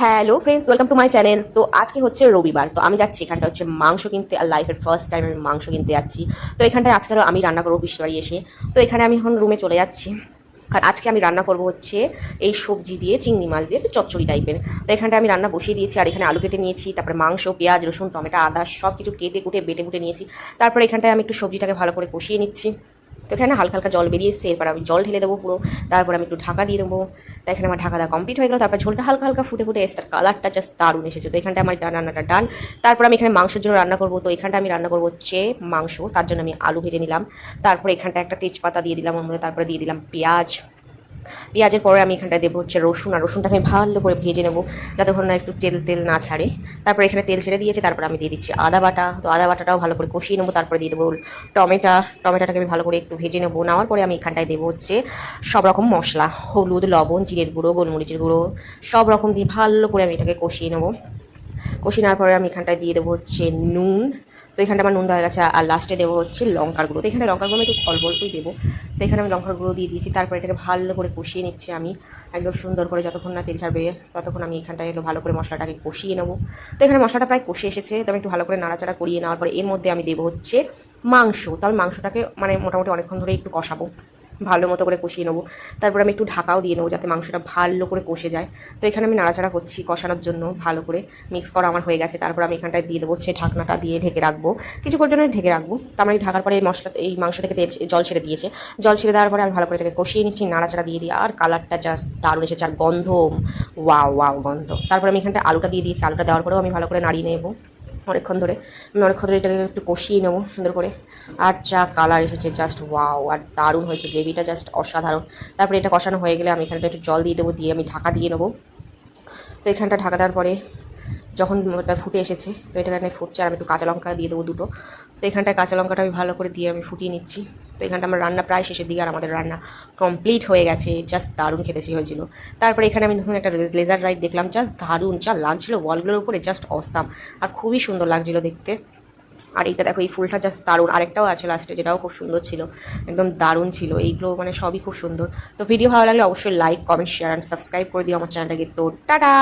Hello friends, welcome to my channel. তো আজকে হচ্ছে রবিবার, তো আমি যাচ্ছি এখানটা হচ্ছে মাংস কিনতে। আর লাইফের ফার্স্ট টাইম আমি মাংস কিনতে যাচ্ছি। তো এখানটায় আজকে আমি রান্না করবো পিসির বাড়ি এসে। তো এখানে আমি এখন রুমে চলে যাচ্ছি। আর আজকে আমি রান্না করবো হচ্ছে এই সবজি দিয়ে, চিংড়ি মাছ দিয়ে, একটু চচ্চড়ি টাইপের। তো এখানটা আমি রান্না বসিয়ে দিয়েছি। আর এখানে আলু কেটে নিয়েছি, তারপরে মাংস, পেঁয়াজ, রসুন, টমেটো, আদা সব কিছু কেটে কুটে বেটে বুটে নিয়েছি। তারপরে এখানটায় আমি একটু সবজিটাকে ভালো করে কষিয়ে নিচ্ছি। তো এখানে হালকা হালকা জল বেরিয়ে এসছে, এরপর আমি জল ঢেলে দেবো পুরো। তারপর আমি একটু ঢাকা দিয়ে দেবো। তো এখানে আমার ঢাকা দেওয়া কমপ্লিট হয়ে গেল। তারপর ঝোলটা হালকা হালকা ফুটে ফুটে এসছে, কালারটা জাস্ট দারুণ এসেছে। তো এখানটা আমার রান্নাটা ডান। তারপর আমি এখানে মাংসের জন্য রান্না করবো। তো এখানটা আমি রান্না করবো হচ্ছে মাংস, তার জন্য আমি আলু ভেজে নিলাম। তারপরে এখানটা একটা তেজপাতা দিয়ে দিলাম ওর মধ্যে, তারপরে দিয়ে দিলাম পেঁয়াজ। পেঁয়াজের পরে আমি এখানটায় দেবো হচ্ছে রসুন। আর রসুনটাকে আমি ভালো করে ভেজে নেবো, যতক্ষণ না একটু তেল তেল না ছাড়ে। তারপরে এখানে তেল ছেড়ে দিয়েছে, তারপর আমি দিয়ে দিচ্ছি আদা বাটা। তো আদা বাটাটাও ভালো করে কষিয়ে নেবো। তারপরে দিয়ে দেবো টমেটোটাকে আমি ভালো করে একটু ভেজে নেবো। নেওয়ার পরে আমি এখানটায় দেবো হচ্ছে সব রকম মশলা, হলুদ, লবণ, জিরের গুঁড়ো, গোলমরিচের গুঁড়ো, সব রকম দিয়ে ভালো করে আমি এটাকে কষিয়ে নেবো। কষিয়ে নেওয়ার পরে আমি এখানটায় দিয়ে দেবো হচ্ছে নুন। তো এখানটা আমার নুন দেওয়া গেছে। আর লাস্টে দেবো হচ্ছে লঙ্কার গুঁড়ো। তো এখানে লঙ্কার গুঁড়ো আমি একটু অল্প অল্পই দেবো। তো এখানে আমি লঙ্কার গুঁড়ো দিয়ে দিয়েছি। তারপরে এটাকে ভালো করে কষিয়ে নিচ্ছি আমি একদম সুন্দর করে, যতক্ষণ না তেল ছাড়বে ততক্ষণ আমি এখানটায় ভালো করে মশলাটাকে কষিয়ে নেবো। তো এখানে মশলাটা প্রায় কষে এসেছে। তো আমি একটু ভালো করে নাড়াচাড়া করিয়ে নেওয়ার পরে এর মধ্যে আমি দেবো হচ্ছে মাংস। তো আমি মাংসটাকে মানে মোটামুটি অনেকক্ষণ ধরে একটু কষাবো, ভালো মতো করে কষিয়ে নেবো। তারপর আমি একটু ঢাকাও দিয়ে নেবো যাতে মাংসটা ভালো করে কষে যায়। তো এখানে আমি নাড়াচাড়া করছি কষানোর জন্য, ভালো করে মিক্স করা আমার হয়ে গেছে। তারপর আমি এখানটায় দিয়ে দেবো হচ্ছে ঢাকনাটা দিয়ে ঢেকে রাখবো, কিছুক্ষণ জন্য ঢেকে রাখবো। তো আমার এই ঢাকার পরে এই মাংস থেকে জল ছেড়ে দিয়েছে। জল ছেড়ে দেওয়ার পরে আমি ভালো করে এটাকে কষিয়ে নিচ্ছি, নাড়াচাড়া দিয়ে দিই। আর কালারটা জাস্ট দারুণ এসেছে, আর গন্ধ ওয়াও ওয়াও গন্ধ। তারপর আমি এখানটায় আলুটা দিয়ে দিয়েছি। আলুটা দেওয়ার পরেও আমি ভালো করে নাড়িয়ে নেবো অনেকক্ষণ ধরে। আমি অনেকক্ষণ ধরে এটাকে একটু কষিয়ে নেবো সুন্দর করে। আর যা কালার এসেছে জাস্ট ওয়াও, আর দারুণ হয়েছে, গ্রেভিটা জাস্ট অসাধারণ। তারপরে এটা কষানো হয়ে গেলে আমি এখানটা একটু জল দিয়ে দেবো, দিয়ে আমি ঢাকা দিয়ে নেবো। তো এখানটা ঢাকা দেওয়ার পরে যখন এটা ফুটে এসেছে, তো এটা এখানে ফুটছে। আর আমি একটু কাঁচা লঙ্কা দিয়ে দেবো দুটো। তো এখানটায় কাঁচা লঙ্কাটা আমি ভালো করে দিয়ে আমি ফুটিয়ে নিচ্ছি। তো এখানটা আমার রান্না প্রায় শেষের দিকে, আর আমাদের রান্না কমপ্লিট হয়ে গেছে। জাস্ট দারুণ খেতেছি হয়েছিল। তারপরে এখানে আমি নতুন একটা লেজার রাইড দেখলাম, জাস্ট দারুণ, যা লাগছিল ওয়ালগুলোর উপরে, জাস্ট অসাম। আর খুবই সুন্দর লাগছিল দেখতে। আর এইটা দেখো, এই ফুলটা জাস্ট দারুণ। আরেকটাও আছে লাস্টে, যেটাও খুব সুন্দর ছিল, একদম দারুণ ছিল। এইগুলো মানে সবই খুব সুন্দর। তো ভিডিও ভালো লাগলে অবশ্যই like, comment, share and subscribe করে দিও আমার চ্যানেলটাকে। তো টাটা।